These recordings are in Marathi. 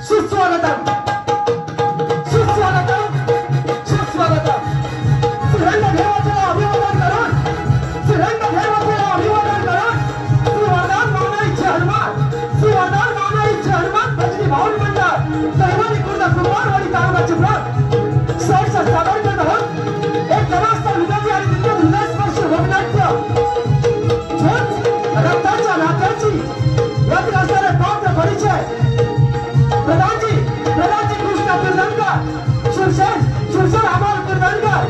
सुस्वागतम सुस्वागतम सुस्वागतम श्रीरंग देवाचे अभिवादन करून श्रीरंग देवाचे अभिवादन करून श्रीवर्धन मानाईचे हनुमान श्रीवर्धन मानाईचे हनुमान भजनी भाऊन मंडळ दैवानी कुर्द कुंभारवाडी तालुका चिपळूण सर सादर करत आहोत एक जबरदस्त विनोदी आणि दिव्य हृदयस्पर्शी भगनाट्य झोत रक्ताच्या नात्याची यातील असणारे पात्र परिचय प्रधानजी कृष्ण कीर्तनकर शिवसेन अमोल कीर्तनकर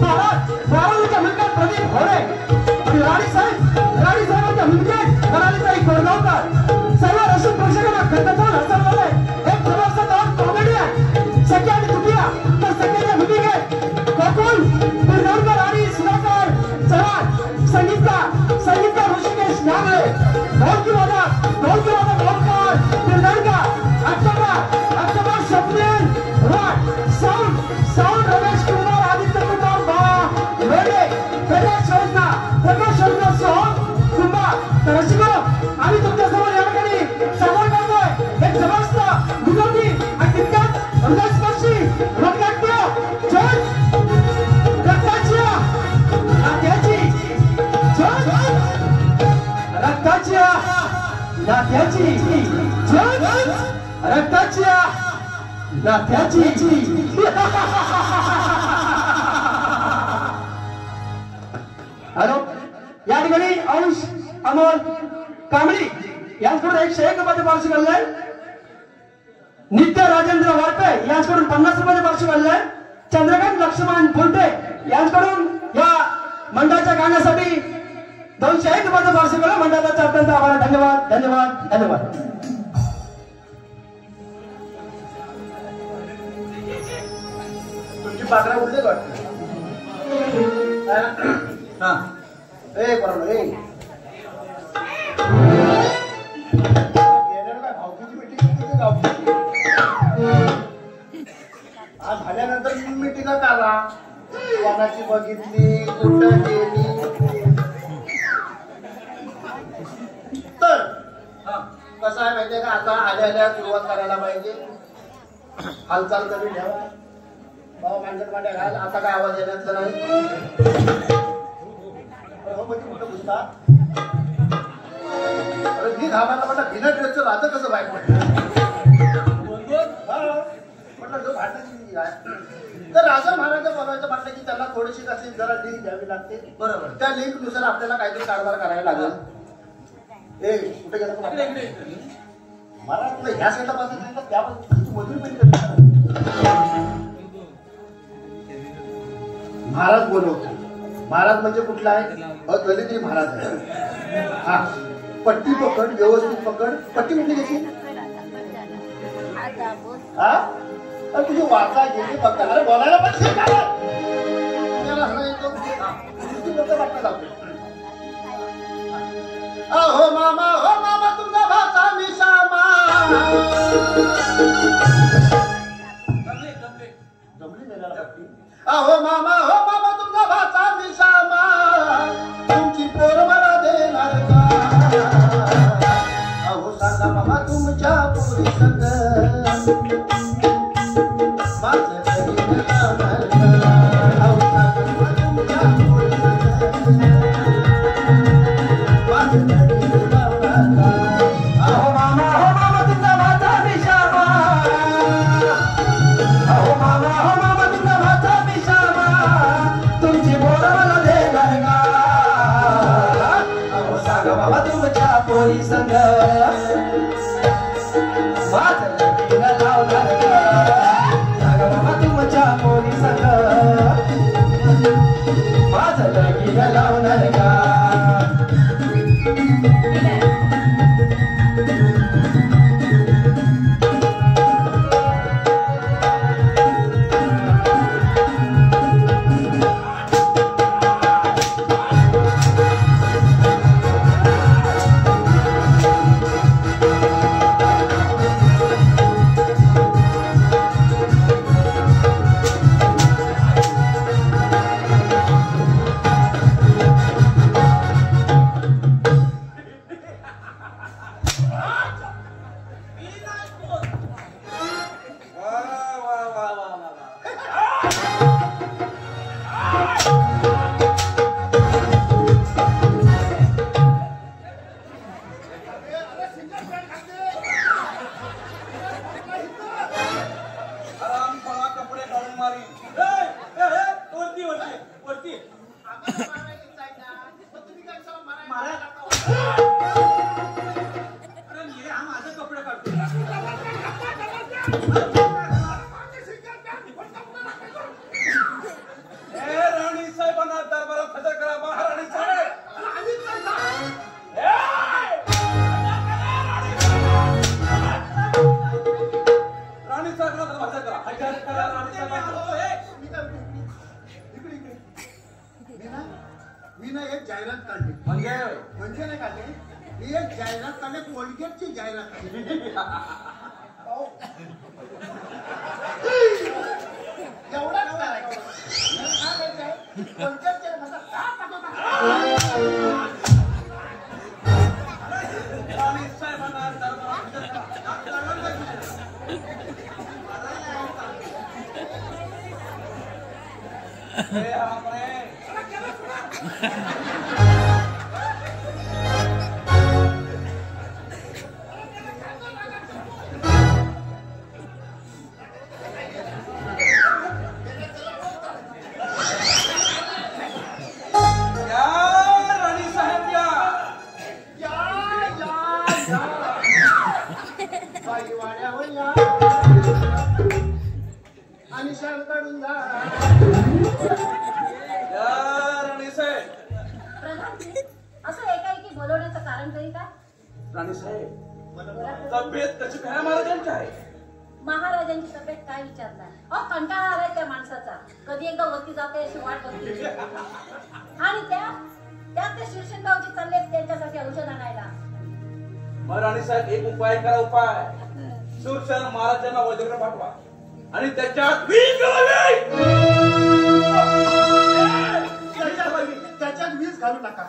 महाराजांचा मुलगा प्रदीप भोरे आणि राणीसाहेबांचा मुलगे मराठीताई कोरगावकर सर्व रसिक प्रेक्षकांना खंडचाल हसवलेले एक जबरदस्त कॉमेडियन सख्या आणि तुकिया तर सख्याच्या भूमिके गोकुल कीर्तनकर आणि सुधाकर चव्हाण संगीतकार ऋषिकेश नागरे ढोलकी वादक ओमकार कीर्तनकर अक्टोबर स्वप्नील साउंड रमेश कुमार आदित्य कुमार लोडे प्रकाश योजना सोहम कुंभार तर रसिको आम्ही तुमच्यासमोर या ठिकाणी सादर करतोय एक जबरदस्त विनोदी आणि तितक्याच हृदयस्पर्शी रंगनाट्य झोत रक्ताची नात्याची हॅलो या ठिकाणी अंश अमोल कांबळी यांच्याकडून 101 रुपयाचे पार्श्व घाललंय नित्य राजेंद्र वारपे यांच्याकडून 50 रुपयाचे पार्श्व घाललंय चंद्रकांत लक्ष्मण फुलटे यांच्याकडून या मंडळाच्या गाण्यासाठी 201 रुपयाचे पार्श्व घाललं मंडळाचा अत्यंत आभार धन्यवाद धन्यवाद धन्यवाद पाकरा उडले वाटतं हा ए बरोबर ए काय भावकीची मीटिंग गावची आज झाल्यानंतर मीटिंग आला कोणाची बघितली कुठं गेली तर कसं आहे माहितीये का आता आल्या सुरुवात करायला पाहिजे हालचाल कमी ठेवा मांडत मांड्या घाल आता काय आवाज येण्याचं नाही कुठं घुसता अरे मी घामाला म्हटलं बिना ड्रेसचं राहतं कसं बाईक म्हटलं जो भांडण्याची आहे तर राजा महाराजा बोलायचं म्हटलं की त्यांना थोडीशी कशी जरा लिंक द्यावी लागते बरोबर त्या लिंक नुसार आपल्याला काहीतरी कारभार करायला लागेल ए कुठे गेला मला तुला ह्या साईडला बसत नाही तर त्या मजुरी पण महाराज बोलवतो महाराज म्हणजे कुठला आहे दलित महाराज आहे हा पट्टी पकड व्यवस्थित पकड पट्टी कुठली घ्यायची हा तुझी वाचा गेली फक्त अरे बोलायला पण शिकायला हो मामा तुमचा भाचा मी श्यामा अहो मामा तुमचा भाचा मी श्यामा तुमची पोर मला देणार का अहो सांगा मामा तुमच्या पोरी संग माझं लगीन लावणार का अहो सांगा तुमच्या पोरी संग माझं लगीन लावणार का अहो मामा तुमचा भाचा मी श्यामा अहो मामा बाबा तुमच्या पोरी संग माझं लगीन लावणार का बाबा तुमच्या पोरी संग माझं लगीन लावणार का राणी साहेबांना दरबारात हजर करा. महाराणी साहेब राणी साहेबांना दरबारात हजर करा. हजर करा राणी साहेबांना. मी ना एक जाहिरात काढली. म्हणजे नाही काढली, मी एक जाहिरात काढली. कोलगेटची जाहिरात काढली. एवढाच करायचं. कोलगेटचे माझा राणी साहेबांना दरबारात हजर करा. आणि शाल काढून जा. असं एकाएकी बोलवण्याचं कारण तरी काय? राणी साहेब तब्येत कशी काय महाराजांची आहे? महाराजांची तब्येत काय विचारणार? अहो कंटाळा आलाय त्या माणसाचा. कधी एकदा वरती जाते अशी वाट बघते. आणि त्यात ते शिरशिंगावची चालले त्यांच्यासाठी औषध आणायला. मग राणी साहेब एक उपाय करा. उपाय सुरसेन महाराजांना वज्र पाठवा आणि त्याच्यात वीज घालावी. त्याच्यात वीज घालू नका.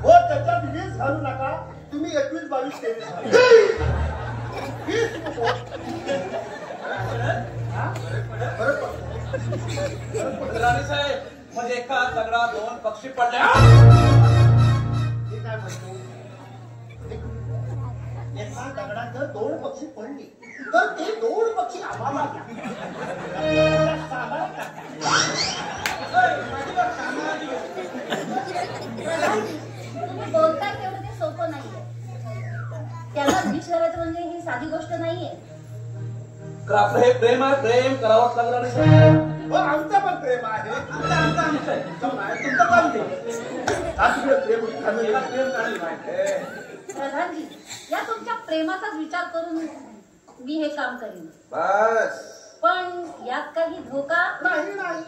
हो त्याच्यात वीज घालू नका. तुम्ही 21, 22, 23 राणी साहेब म्हणजे एका दगडा 2 पक्षी पडल्या. हे काय म्हणतो? एका दगडात जर 2 पक्षी पडले तर ते 2 पक्षी आम्हाला तुम्ही बोलताय तेवढं ते सोपं नाहीये. त्याला विष करायचं म्हणजे ही साधी गोष्ट नाहीये. आपलं हे प्रेम आहे. प्रेम करावंच लागलं. राणी साहेब आमचं पण प्रेम आहे. तुमचं काम प्रधानजी या तुमच्या प्रेमाचाच विचार करून मी हे काम करीन. बस. पण यात काही धोका नाही नाही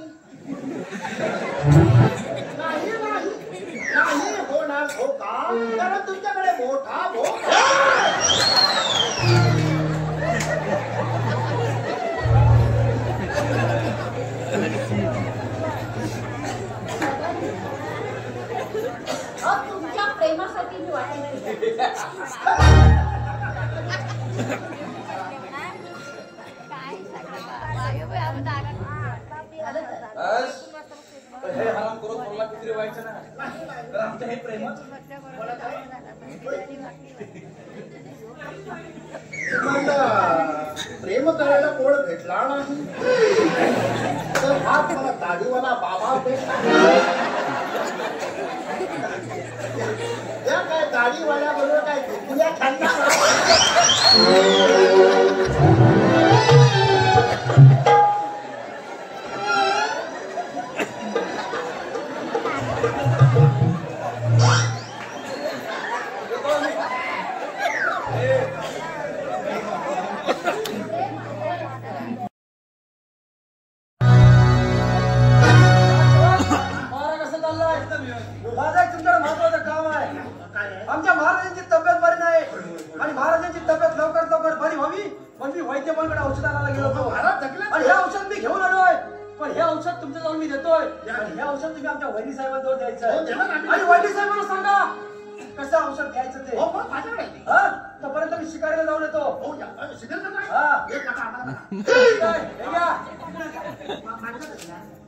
नाही नाही नाही होणार धोका. कारण तुमच्याकडे मोठा धोका. तुमच्या प्रेमासाठी मी वाटेल. हे हराम करून मला किती व्हायचं नाही. तर आमचं हे प्रेमच प्रेम करायला कोण भेटला नाही तर हात मला दाढीवाला बाबा भेटला. त्या काय दाढीवाल्या बरोबर काय झुकल्या खाल्ला. आमच्या महाराजांची तब्येत बरी नाही आणि महाराजांची तब्येत लवकर लवकर बरी व्हावी म्हणून मी वैद्यपालकडे औषध आणायला गेलो होतो. आणि हे औषध मी घेऊन आलोय. पण हे औषध तुमच्या जवळ मी देतोय. हे औषध तुम्ही आमच्या वैद्य साहेबांजवळ द्यायचं आणि वैद्य साहेबांना सांगा कसं औषध घ्यायचं ते. तोपर्यंत मी शिकारीला जाऊन येतो.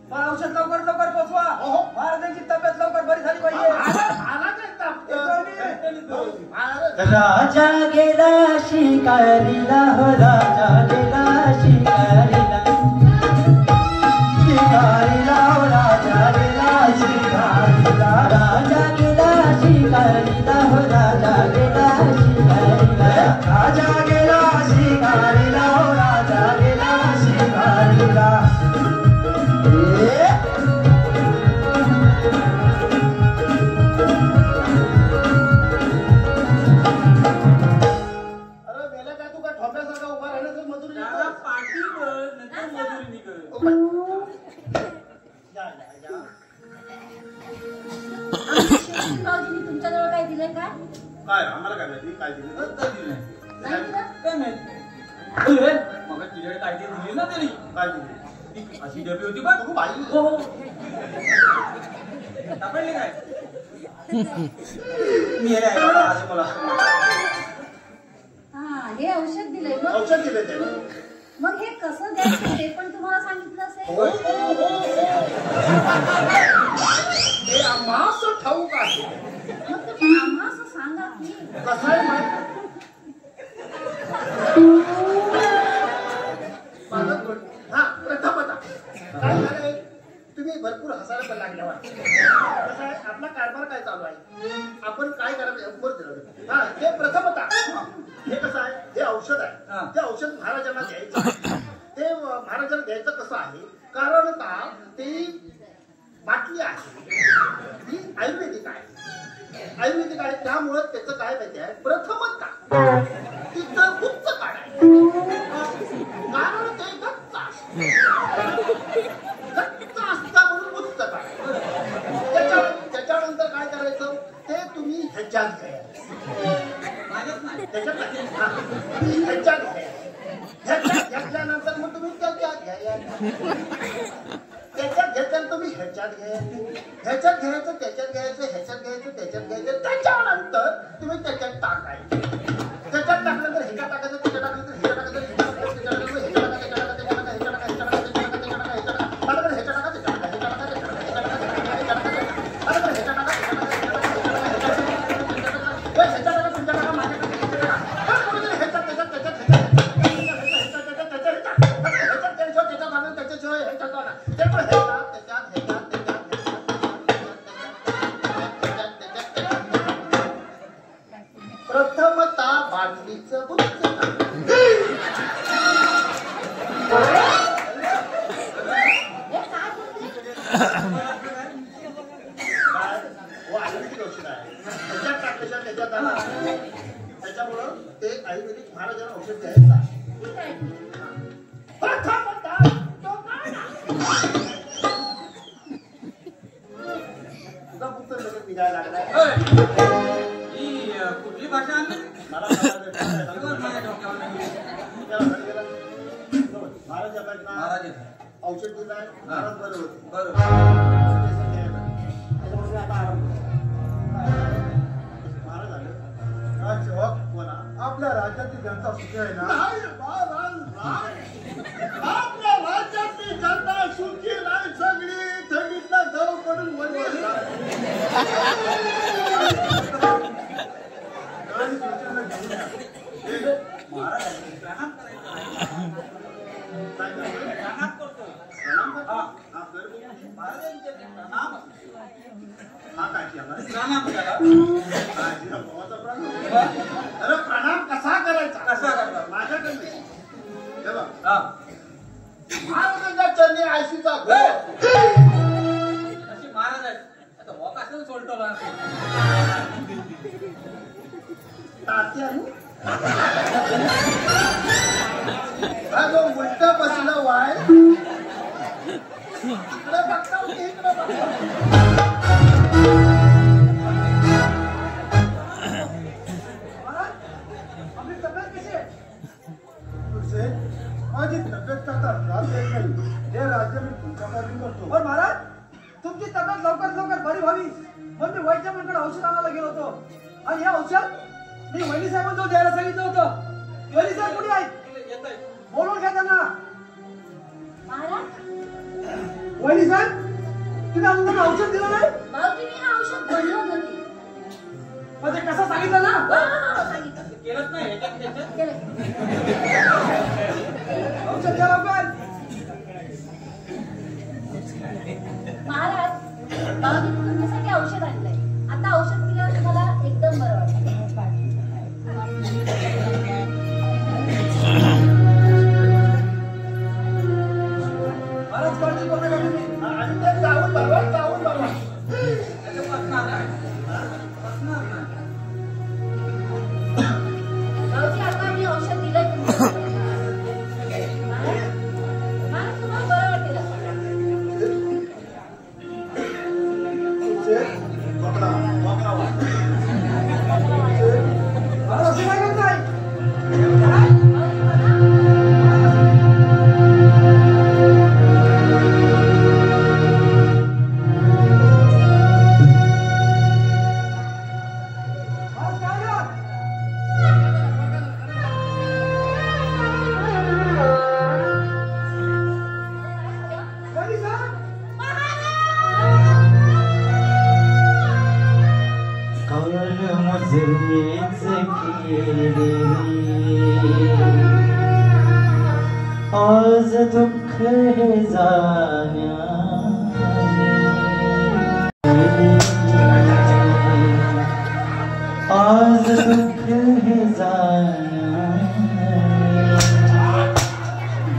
पण औषध लवकर लवकर पोचवा. महाराजांची तब्येत लवकर बरी झाली पाहिजे. राजा गेला शिकारीला हो राजा गेला शिकारीला शिकारीला हो राजा गेला शिकारीला राजा गेला शिकारीला हो राजा गेला शिकारीला राजा गेला शिकारीला हो राजा भाऊजींनी तुमच्याजवळ काय दिलंय काय? काय आम्हाला काय माहिती काय दिलं नाही दिलं? काय माहिती मग तुझ्याकडे काय ते दिली ना तरी काय दिलं अशी डबी होती बघ बघू बाई हो सापडली काय मी हे आहे बाबा, आज मला हा हे औषध दिलंय मग. औषध दिलं त्याने मग हे कसं द्यायचं ते पण तुम्हाला सांगितलं असेल. हे आम्हास ठाऊक आहे मग ते आम्हाला असं सांगा की कसं आहे माहिती हा प्रथमता काय झालंय तुम्ही भरपूर हसायला पण लागल्या वाटतं. कसं आहे आपला कारभार काय चालू आहे आपण काय करायचं हा हे प्रथमता हे कसं आहे हे औषध आहे ते औषध महाराजांना द्यायचं ते महाराजांना द्यायचं कसं आहे कारण का ते बाटली आहे ती आयुर्वेदिक आहे आयुर्वेदिक आहे त्यामुळं त्याचं काय माहिती आहे प्रथमता तिचं गुप्त काढायचं कारण ते गच्च असतं म्हणून गुप्त काढायचं त्याच्यानंतर काय करायचं ते तुम्ही ह्याच्यात घ्यायचं त्याच्यात तुम्ही ह्याच्यात घ्यायचं घेतल्यानंतर मग तुम्ही त्याच्यात घ्यायला त्याच्यात घेतल्यानंतर तुम्ही ह्याच्यात घ्यायचं ह्याच्यात घ्यायचं त्याच्यात घ्यायचं ह्याच्यात घ्यायचं त्याच्यात घ्यायचं त्याच्यानंतर तुम्ही त्याच्यात टाकायचं त्याच्यात टाकल्यानंतर ह्याच्यात टाकायचं त्याच्यात टाकल्यानंतर ह्याच्यात टाकायचं प्रथमता बाटलीचं गुप्त आयुर्वेदिक औषध आहे त्याच्यात टाकल्याशिवाय त्याच्यात जाणार त्याच्यामुळं ते आयुर्वेदिक महाराजांना औषध द्यायचं प्रथमता तुझा पुत्र लगेच निघायला लागलाय कुठली भाषा आणली मला महाराज औषध दिलाय महाराज बरं होते बरोबर महाराज आले आपल्या राज्यातली जनता सुखी आहे ना आपल्या राज्यातली जनता सुखी नाही सगळी थंडीतला दव पडून वळली अरे प्रणाम कसा करायचा कसा करता माझ्याकडे महाराजांच्या चरणी आयशीचा अशी महाराज आहेत आता वॉक असं सोडतो तात्या हा जो उलट बसलं वाय इकडे बघता इकडे बघता माझी तब्येत करता त्रास देत नाही हे राज्य मी तुमच्याकडून करतो पण महाराज तुमची तब्येत लवकर बरी व्हावी म्हणून मी वैद्यकडे औषध आणायला गेलो होतो आणि हे औषध मी वैली साहेबांजवळ द्यायला सांगितलं होतं. वैली साहेब कुठे आहेत बोलून घ्या त्यांना. महाराज वैली साहेब तुम्ही अजून त्यांना औषध दिलं नाही. भाऊजींनी हे औषध बनवत होते पण ते कसं सांगितलं ना सांगितलं केलंच नाही ह्याच्यात त्याच्यात केलं. औषध द्या लवकर. महाराज भाऊजींनी तुमच्यासाठी औषध आणलंय. आता औषध पिल्यावर तुम्हाला एकदम बरं वाटेल. महाराज काळजी करू नका तुम्ही. आणि ते जाऊन बरोबर भाऊजी आता मी औषध दिलंय तुम्हाला. आज दुःख हे जाण्या आज दुःख हे जाण्या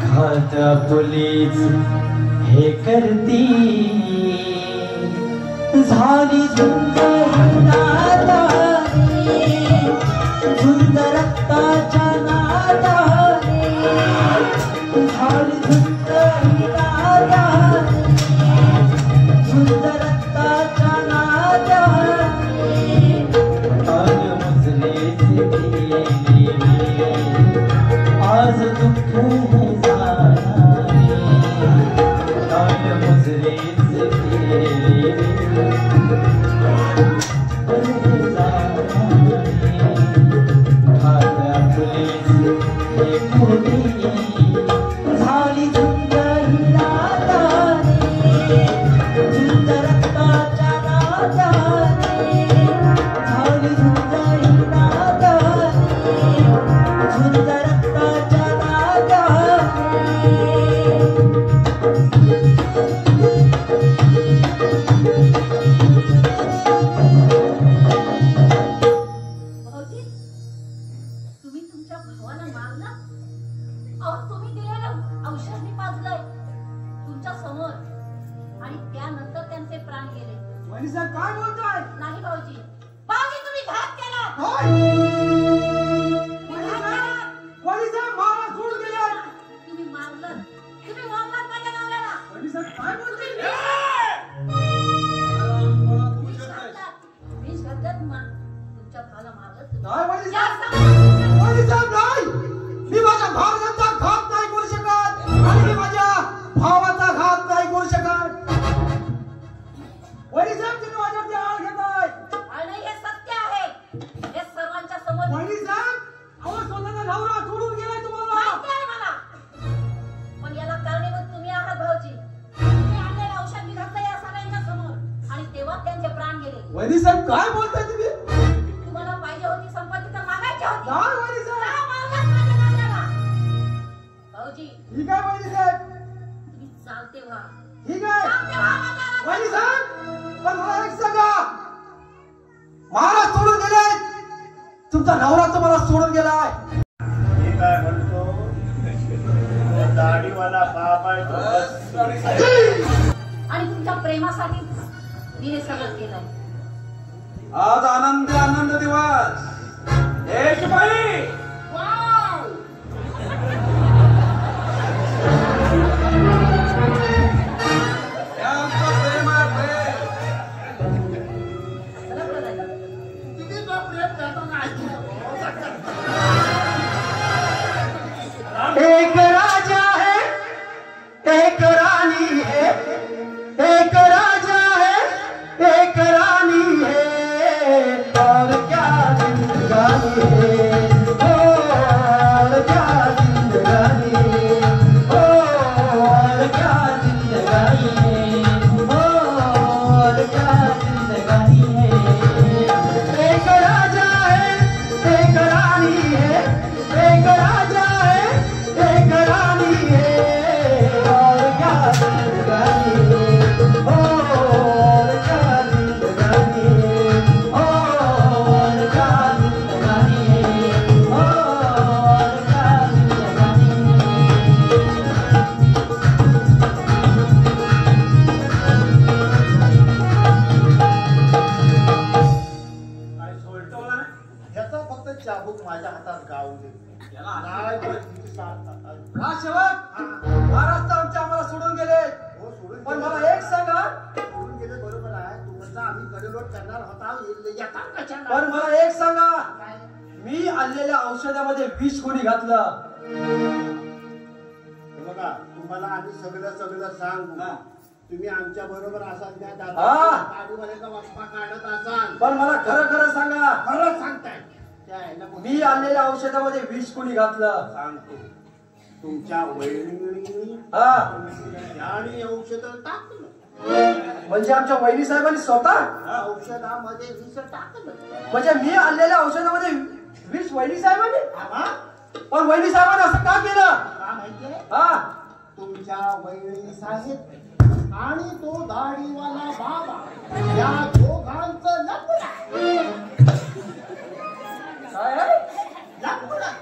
घात पोलीस हे करती झाली झुंज झुंज रक्ताच्या नादाने झाली झुंज झुंज रक्ताच्या नादाने आज मुजलेच गेले आज दुःख हे जाणारे आज मुजलेच गेले काय बोलतोय? नाही भाऊजी, भाऊजी तुम्ही घात केला. तुम्ही मारलं, तुम्ही मारलात माझ्या नवऱ्याला. काय बोलते? वीज घातल्यात तुमच्या भावाला मारलं. मी माझ्या भावाचा घात नाही करू शकत आणि मी माझ्या भावाचा घात नाही करू शकत. वडीलसाहेब तुम्ही माझ्यावरती आळ घेताय आणि हे सत्य आहे. हे सर्वांच्या समोर वडीलसाहेब अहो स्वतःचा नवरा सोडून गेलाय तुम्हाला माहिती आहे मला. पण याला कारणीभूत तुम्ही आहात भाऊजी. तुम्ही आणलेलं औषध मी घातलं या सगळ्यांच्या समोर आणि तेव्हा त्यांचे प्राण गेले. वडीलसाहेब काय बोलताय तुम्ही? तुम्हाला पाहिजे होती संपत्ती तर मागायची होती. नाही वडीलसाहेब. का मारलात माझ्या नवऱ्याला? भाऊजी ठीक आहे वडीलसाहेब तुम्ही चालते व्हा. ठीक आहे चालते व्हा माझ्या. वडीलसाहेब पण मला एक सांगा महाराज सोडून गेले तुमचा नवरा तुम्हाला सोडून गेलाय. मी काय म्हणतो तो दाढीवाला बाप आहे तो बस. आणि तुमच्या प्रेमासाठीच मी हे सगळं केलंय. आज आनंद आनंद दिवस एक बाई किती तो प्रेम करतो ना एक राजा है एक रानी है एक राजा है एक रानी है और क्या जिंदगानी है और क्या जिंदगानी है और क्या जिंदगानी है और क्या जिंदगानी है एक राजा है एक रानी है एक राजा है एक रानी है और क्या जिंदगानी है और क्या जिंदगानी है और क्या जिंदगानी है और क्या जिंदगानी काय सोडतो मला ह्याचा फक्त चाबूक माझ्या हातात गाव दे. नाही तर हिची हा सेवक महाराज तर आम्हाला सोडून गेले हो सोडून पण गेले. मला एक सांगा सोडून गेले बरोबर आहे. तुमचा आम्ही गडलोट करणार होता येता कशाला? पण मला एक सांगा काय? मी आणलेल्या औषधामध्ये विष कोणी घातलं? हे बघा तुम्हाला आम्ही सगळं सांगू. तुम्ही आमच्या बरोबर असाल त्या हा. गाडीवाल्याचा वचपा काढत असाल पण मला खरं खरं सांगा खरंच सांगताय त्या ह्याला मी आणलेल्या औषधामध्ये विष कोणी घातलं? सांगतो. तुमच्या वहिनी हा आणि औषध टाकलं. म्हणजे आमच्या वहिनी साहेबांनी स्वतः औषधामध्ये विष टाकलं. म्हणजे मी आणलेल्या औषधामध्ये विष वहिनी साहेबांनी? हा? पण वहिनी साहेबांनी असं का केलं? का माहितीये? हा तुमच्या वैरीस आहेत आणि तो दाढीवाला बाबा या दोघांचं लफडं. काय आहे? लफडं.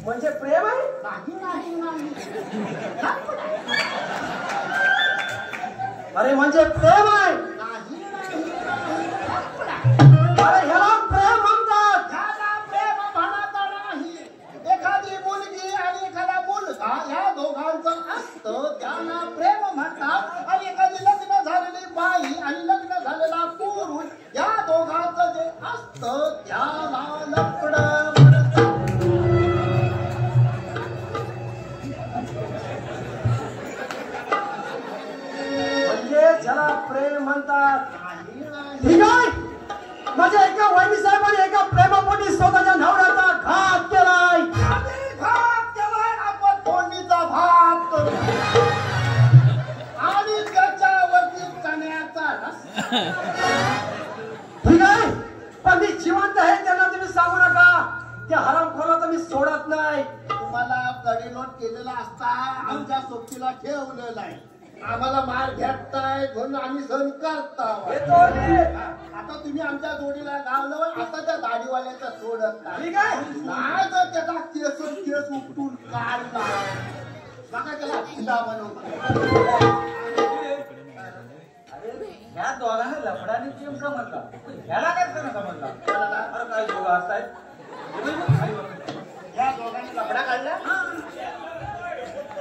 म्हणजे प्रेम आहे? नाही लफडं. अरे म्हणजे प्रेम आहे? नाही लफडं. अरे ह्याला प्रेम म्हणतात. त्याला प्रेम म्हणायचं नाही. एखादी मुलगी आणि एखादा मुलगा या दोघांचं असतं त्याला प्रेम म्हणतात. आणि एखादी लग्न झालेली बाई आणि लग्न झालेला पुरुष या दोघांचं जे असतं त्याला लफडं म्हणतात. म्हणजे ज्याला प्रेम म्हणतात. नाही. ठीक आहे. म्हणजे एका वैनी साहेबांनी एका प्रेमापोटी स्वतःच्या नवऱ्याचा घात केलाय. आम्ही भात केलाय, आपण फोडणीचा भात करू. आणि त्याच्यावरती चण्याचा रस. ठीक आहे. पण ती जिवंत आहे त्यांना तुम्ही सांगू नका. त्या हरामखोराला तर मी सोडत नाही. तुम्हाला कडी नोट केलेला असता आमच्या सोबतीला ठेवलेला आहे. आम्हाला मार भेटताय म्हणून आम्ही सहन करता. आता तुम्ही आमच्या जोडीला गावलं, आता त्या दाढीवाल्याचा सोडत नाही. ठीक आहे. नाही तर त्याचा केस उपटून काढला बघा त्याला खिंडा बनवतो. ह्या दोघांना लफडाने प्रेम समजला, ह्याला काय प्रेम समजला? अरे काय दोघं असतायत? या दोघांनी लफडा काढला.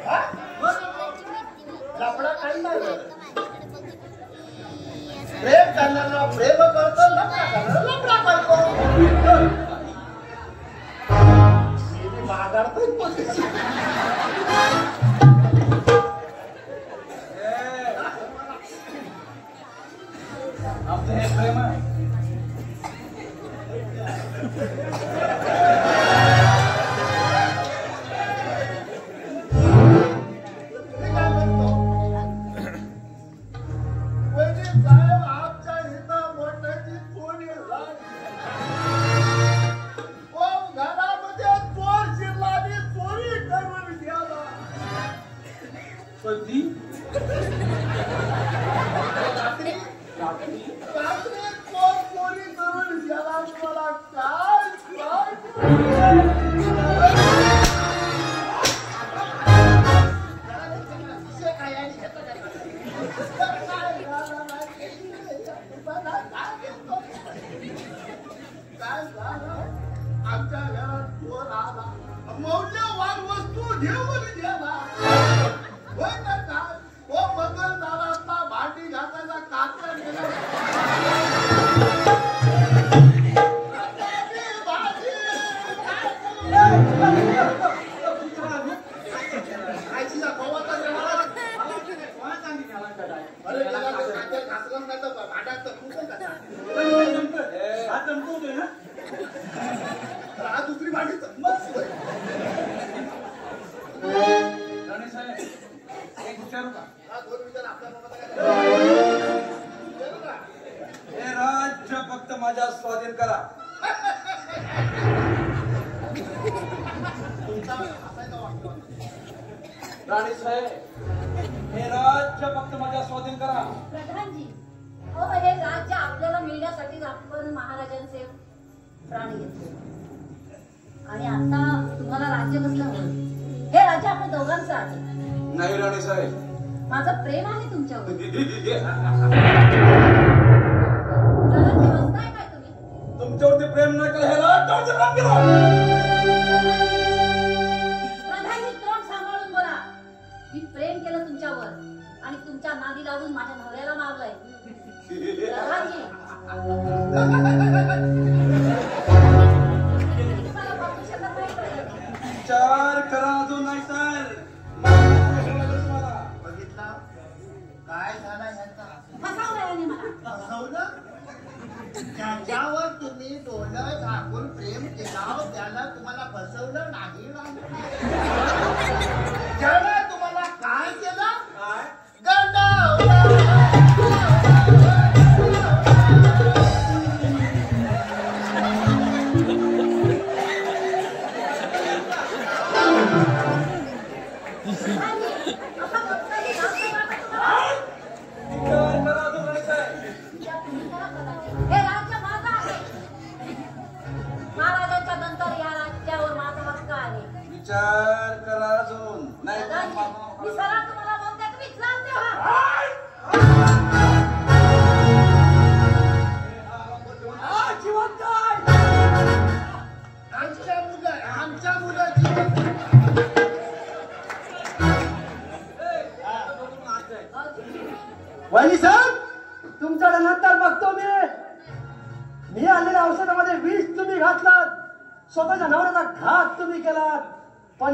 हा? लफडा काढला. प्रेम करणारा प्रेम करतो, लफडा करणारा लफडा करतो. मी माघारतोय. आमचं हे प्रेम आहे. मी काय म्हणतो? वैद्य साहेब आमच्या इथं मोठ्याची चोरी झाली. घरामध्ये चोर शिरला आणि चोरी करून गेला. कधी? रात्री चोर चोरी करून गेला. मला काय आमच्या घरात चोर आला, मौल्यवान वस्तू घेऊन गेला. होय का काय? ओ मंगलदारातला भांडी घासायचा काचा गेला. अरे त्याला तो काचा घासला नाही तर भांड्यात तर फुटल कसा? हा चमकवतोय ना? हा दुसरी भांडी मस्त. राणे साहेब, एक विचारू का? हा दोन विचार आपल्या बाबाला काय विचारू का? हे राज्य फक्त माझ्या स्वाधीन करा. तुमचा हसायचा वाटतो. राणे साहेब, हे राज्य फक्त माझ्या स्वाधीन करा. प्रधानजी, अहो हे राज्य आपल्याला मिळण्यासाठी आपण महाराजांचे प्राण घेतले. आणि आता तुम्हाला राज्य कसलं हवं? हे राज्य आपल्या दोघांचं आहे. नाही राणे साहेब, माझं प्रेम आहे तुमच्यावर. तुमच्यावरती प्रधानजी हसताय काय तुम्ही? प्रेम न केलं हे राज्य प्रेम केलं. प्रधानजी तोंड सांभाळून बोला. मी प्रेम केलं तुमच्यावर आणि तुमच्या नादी लागून माझ्या नवऱ्याला मारलंय. प्रधानजी तुम्हाला बघू शकत नाही का? विचार करा अजून नाही तर बघितला काय झाला ह्याचा? फसवलंय आणि मला. फसवलं? ज्याच्यावर तुम्ही डोळं झाकून प्रेम केलं त्याला तुम्हाला फसवलं नाही ना? ज्यानं तुम्हाला काय केलं? गंडावलं.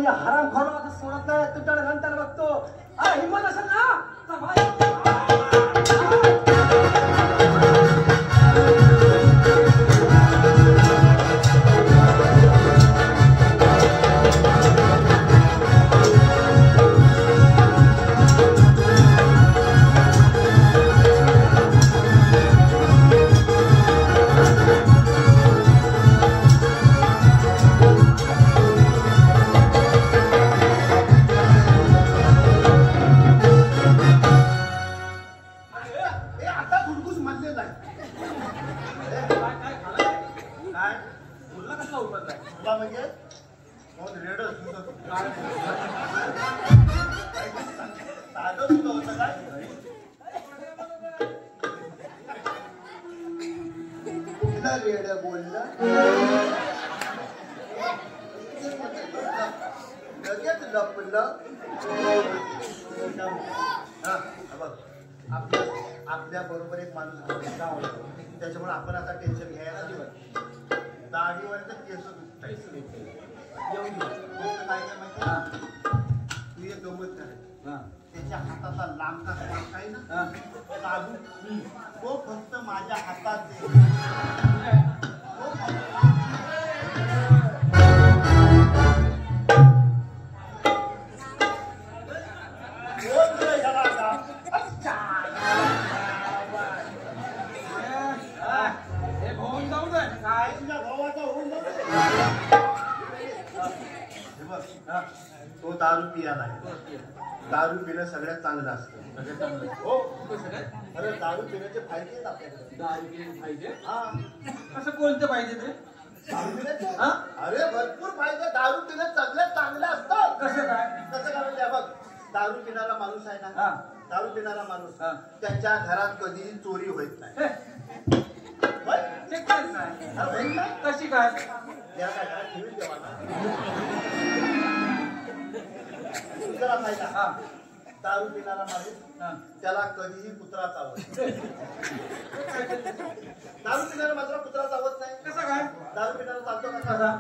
या हरामखोर आता सोडत नाही तुझ्याकडे नंतर बघतो हिंमत असेल ना तर भाई आपल्या बरोबर एक माणूस त्याच्यामुळे आपण आता टेन्शन घ्यायला दाढीवर तर केस काय माहिती तू एक गमत करायचं त्याच्या हाताचा लांबचा आहे ना लागू तो फक्त माझ्या हातात तो दारू पियाला दारू पिणं सगळ्यात चांगलं असतं हो अरे दारू पिण्याचे फायदे आहेत आपल्याकडे दारू पिण्याचे फायदे हा असं कोणते पाहिजे ते दारू पिण्याचे अरे भरपूर फायदे दारू पिणं सगळ्यात चांगलं असतं कसं काय म्हणजे बघ दारू पिणारा माणूस आहे ना दारू पिणारा माणूस त्याच्या घरात कधीही चोरी होत नाही कशी काय दुसरा फायदा दारू पिणारा माणूस त्याला कधीही कुत्रा चावत दारू पिणारा मात्र कुत्रा चावत नाही कसं काय दारू पिणारा चालतो कसा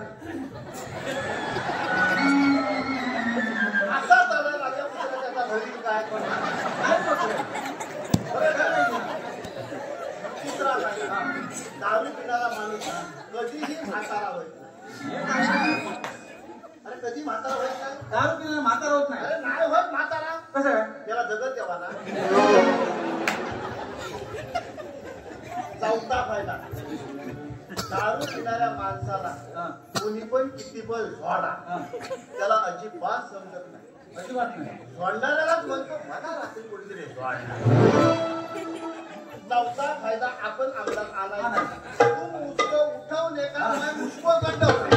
असा चालायला लागला कुत्रा त्याचा घरी काय कुत्रा दारू पिणारा माणूस कधीही म्हातारा होत नाही अरे कधी म्हातारा होत नाही दारू पिण्याला म्हातारा होत नाही अरे नाही होत म्हातारा कसं काय त्याला जगत द्यावा ना चौथा फायदा दारू पिणाऱ्या माणसाला कोणी पण किती पण झोडा त्याला अजिबात समजत नाही अजिबात नाही झोडणाऱ्यालाच म्हणतो मला रात्री कोणीतरी झोडणार चौथा फायदा आपण अंमलात आला नाही तू मुसक उठवून एका मुसक गंडवतो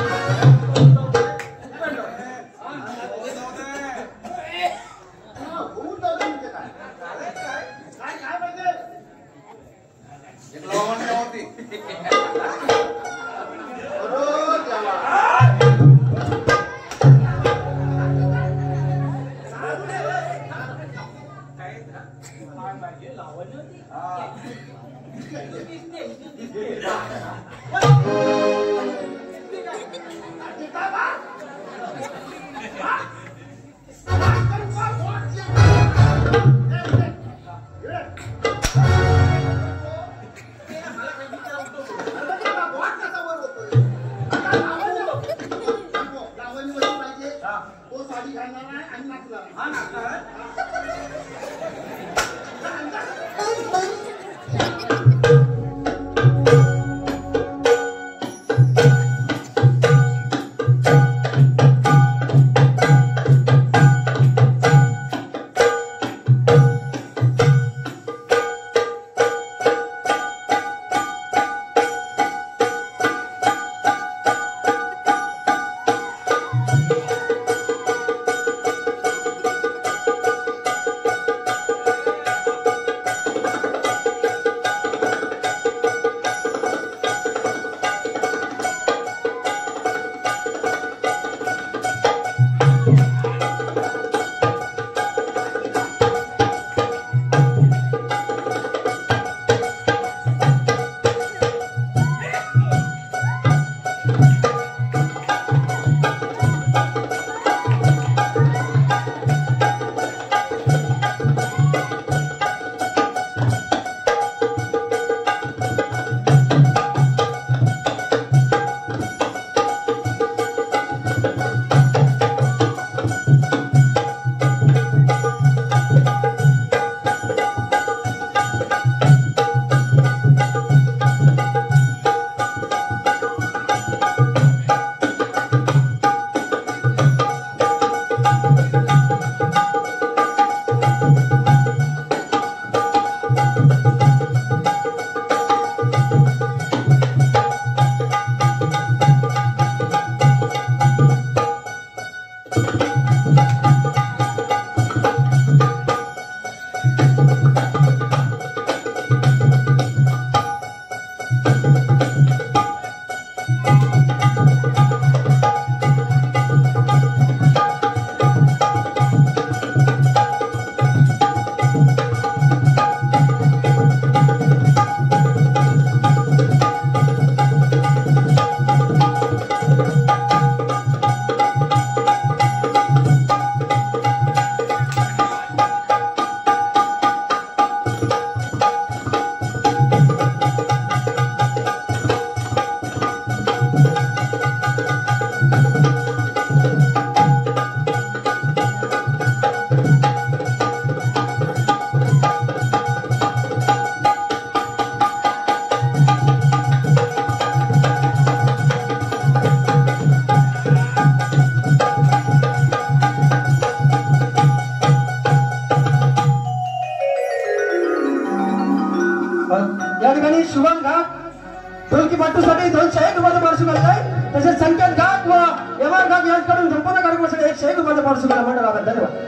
या ठिकाणी शुभम घाट ढोलकी पाटूसाठी 201 रुपयाचं पारितोषिक आलेलं आहे. तसेच संकेत घाट व एमआर घाट यांच्याकडून संपूर्ण कार्यक्रमासाठी 101 रुपयाचं पारितोषिक मंडळाला धन्यवाद.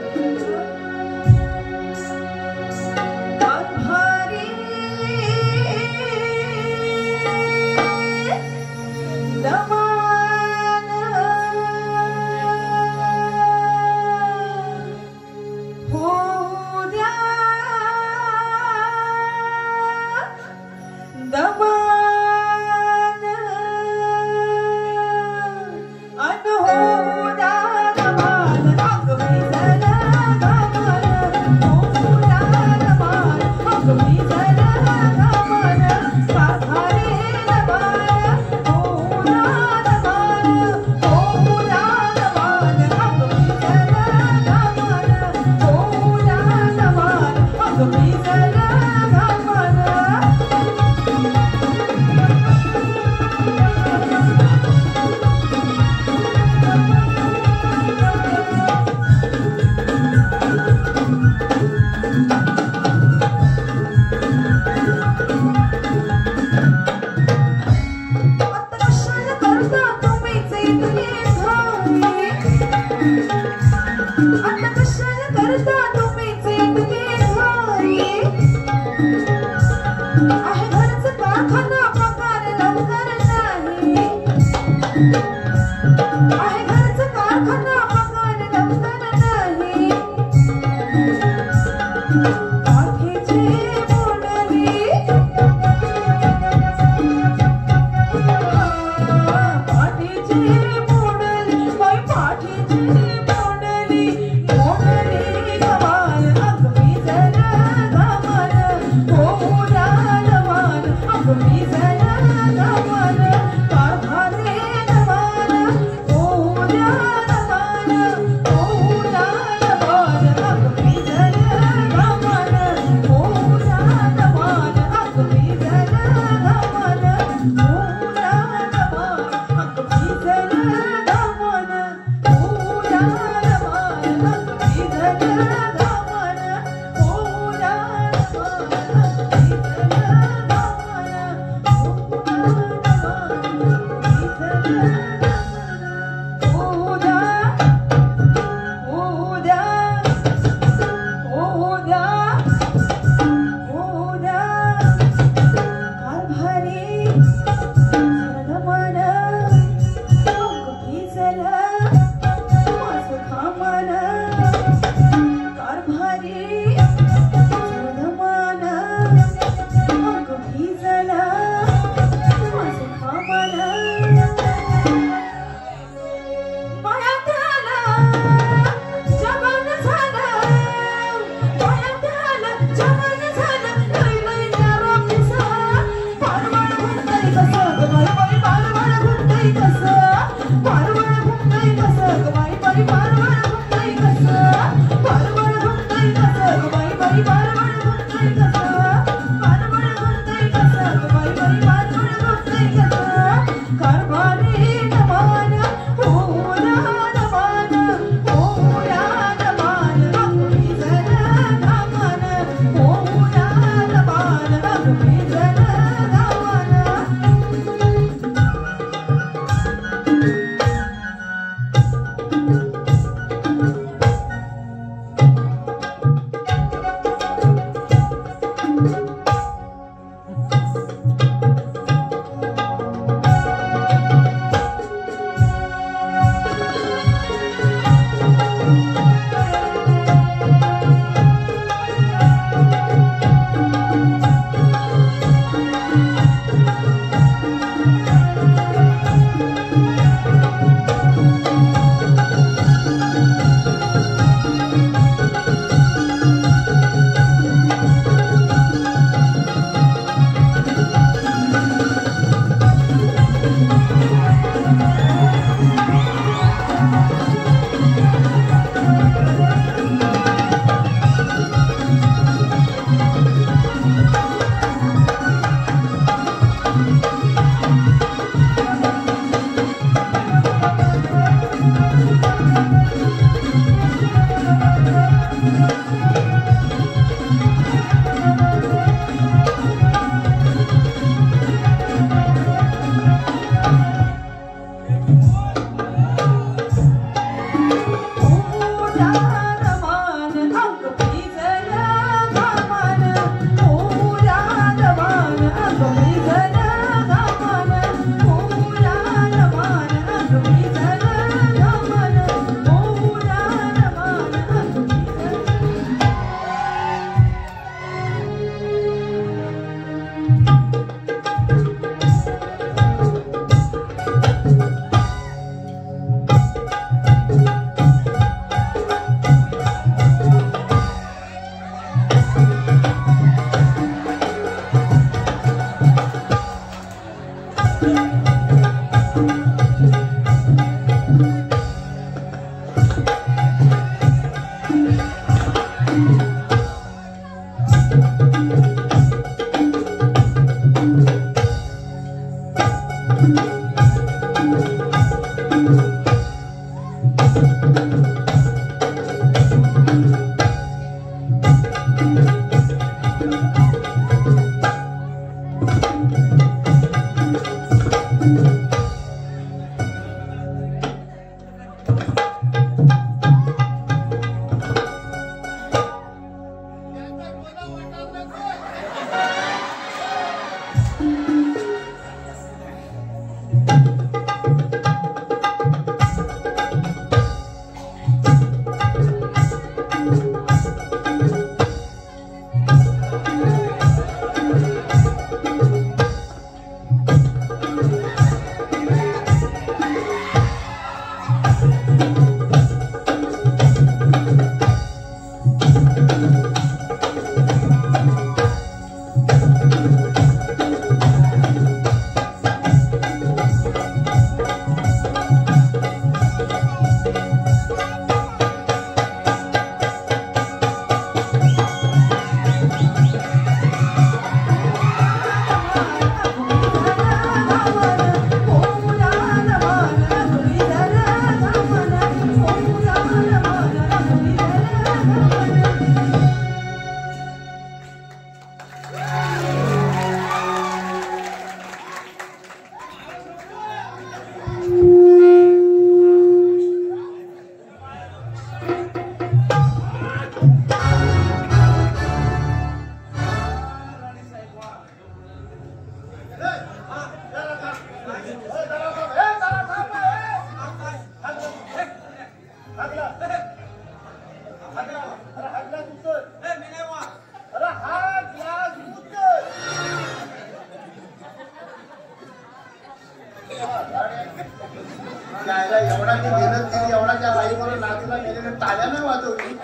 एवढा की मेहनत केली, एवढा त्या बाईवर नाचला गेलेल्या टाळ्या नाही वाजवली.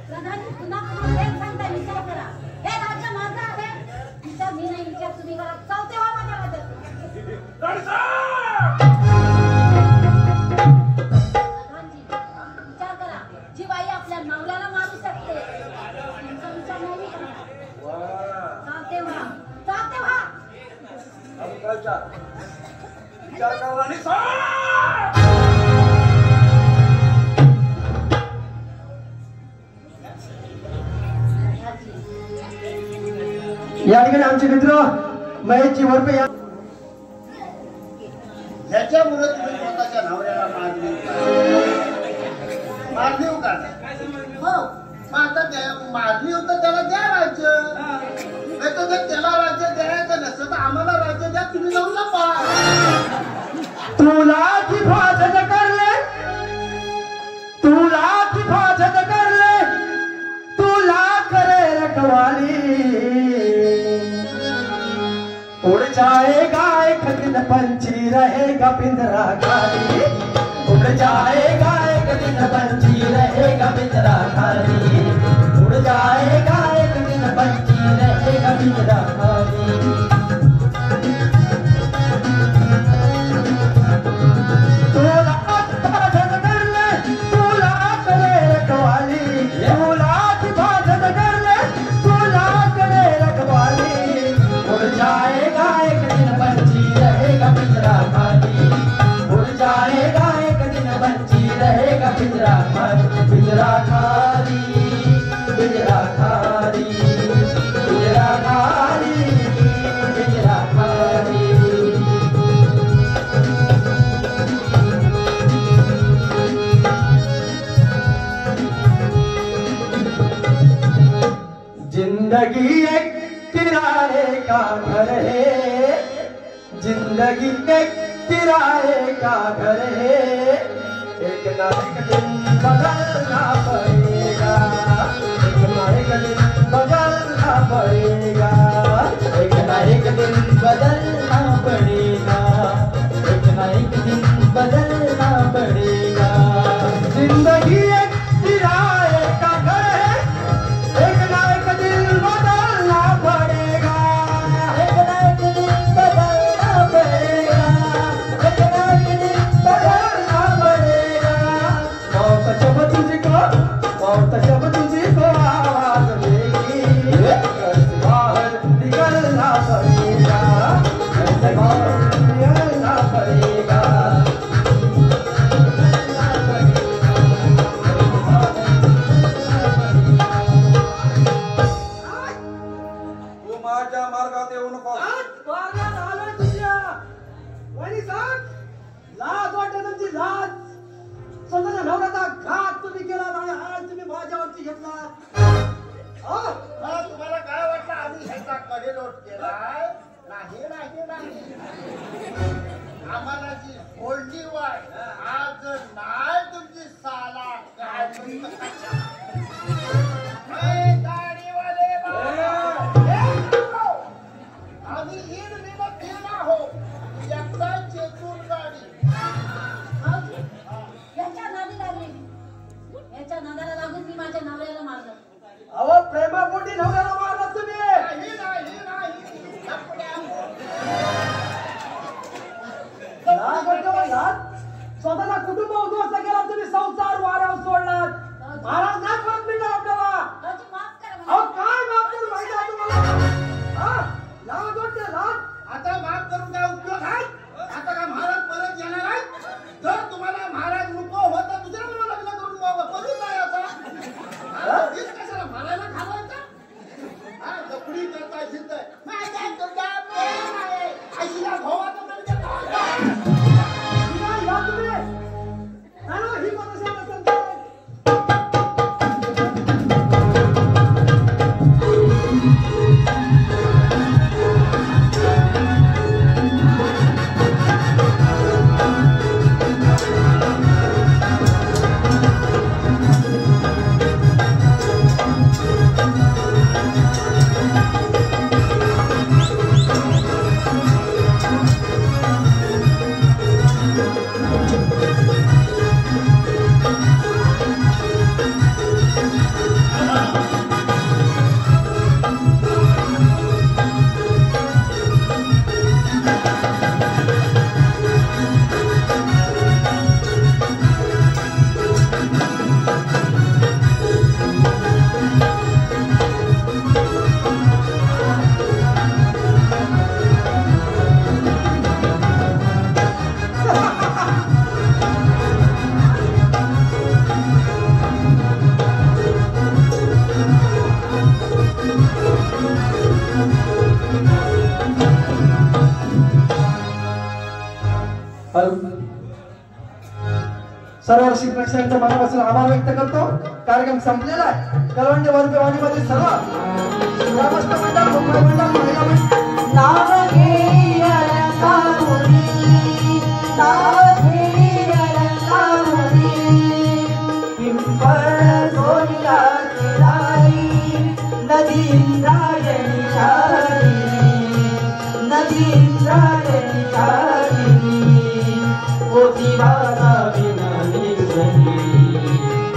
प्रधानी पुन्हा पुन्हा एक सांगता विचार करा. हे राज्य माझं आहे. विचार मी नाही, विचार तुम्ही करा. चालते व्हा माझ्या राज्यात. प्रधानजी विचार करा. जी बाई आपल्या नवऱ्याला मारू शकते तुमचा विचार नाही करणार. चालते व्हा, चालते व्हा. विचार करा आणि या ठिकाणी आमचे मित्र महेशजी वरपे ह्याच्यामुळे तुम्ही स्वतःच्या नवऱ्याला मारली हो का? हो. मग आता मारली होतं त्याला द्या राज्य. नाही तर जर त्याला राज्य द्यायचं नसतं तर आम्हाला राज्य द्या. तुम्ही जाऊन लपा. तुला हिफाजत करले, तुला हिफाजत करले, तुला करे रखवाली. उड़ जाएगा एक दिन पंछी रहेगा पिंजरा खाली. उड़ जाएगा एक दिन पंछी रहेगा पिंजरा खाली. उड़ जाएगा एक दिन पंछी रहेगा पिंजरा खाली. तुला हिफाजत करले, तुला करे रखवाली. तुला हिफाजत करले, तुला करे रखवाली. उड़ जाएगा एक दिन पंछी रहेगा पिंजरा खाली. उड़ जाएगा एक दिन पंछी रहेगा पिंजरा खाली. पिंजरा खाली, पिंजरा खाली. किराए का घर है, जिंदगी एक किराए का घर है, एक ना एक दिन बदलना पड़ेगा, एक ना एक दिन बदलना पड़ेगा, एक ना एक दिन बदलना पड़ेगा, एक ना एक दिन बदलना पड़ेगा। जिंदगी एक किराए का घर है, एक ना एक दिन बदलना पड़ेगा, एक ना एक दिन बदलना पड़ेगा, एक ना एक दिन बदलना पड़ेगा। मौत जब तुझको आवाज देगी, घर से बाहर निकलना पड़ेगा, घर से बाहर निकलना पड़ेगा। तू माझ्या मार्गात येऊ नको. मार्गात आलोय तुझ्या. वहिनी साहेब, लाज वाटते तुमची लाज. स्वतःच्या नवऱ्याचा घात तुम्ही केला आणि आज तुम्ही माझ्यावरती घेतला. तुम्हाला काय वाटलं आम्ही ह्याचा कडेलोट केलाय? नाही नाही नाही, आम्हाला जी बोलली वाय आज नाही तुमची साला काय गाडीवाले आम्ही ईड मिळत गेला हो एकदा चेतून गाडी याच्या नादी लागली, याच्या नादाला लागून मी माझ्या नवऱ्याला मारलं. अहो प्रेमापोटी नवऱ्याला मारला तुम्ही. नाही नाही नाही लाज वाटते बा, लाज. स्वतःचा कुटुंब उद्ध्वस्त केला तुम्ही, संसार वाऱ्यावर सोडलात. महाराज नाही परत मिळणार आपल्याला. भाऊजी, माफ करा अहो मला. काय माफ करू माहिती आहे तुम्हाला? हा? लाज वाटते लाज. आता माफ करून काय उपयोग आहे? आता काय महाराज परत येणार आहेत? जर तुम्हाला महाराज नको होता दुसऱ्या मुलं लग्न करून करून काय आता हीच कशाला मारायला घालायचा? हा जपडी करता शिरतय माझ्या तुझ्या प्रेम आहे आईला भावाचं तरी ते भावाचं. काय या तुम्ही? नाही ना, ही मनुष्य नसेल तर. सर्व रसिक प्रेक्षकांच्या मनापासून आभार व्यक्त करतो. कार्यक्रम संपलेला आहे. कलवंडे वर्गवाणीमध्ये सर्व ग्रामस्थ मंडळ, मुंबई मंडळ, महिला मंडळ नाव घे अलंकापुरी, नाव घे अलंकापुरी, पिंपळ सोनिया केदारी, नदी इंद्रायणी चारिणी, नदी इंद्रायणी चारिणी, पोथी वाचा विज्ञानेश्वरी,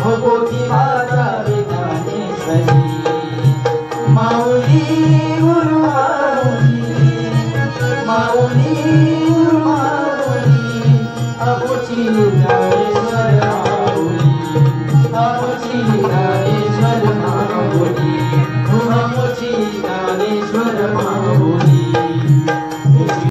हो पोथी वाचा विज्ञानेश्वरी, माऊली गुरु माऊली, माऊली गुरु माऊली, अबोची ज्ञानेश्वर माऊली, अबोची ज्ञानेश्वर माऊली, अबोची ज्ञानेश्वर माऊली.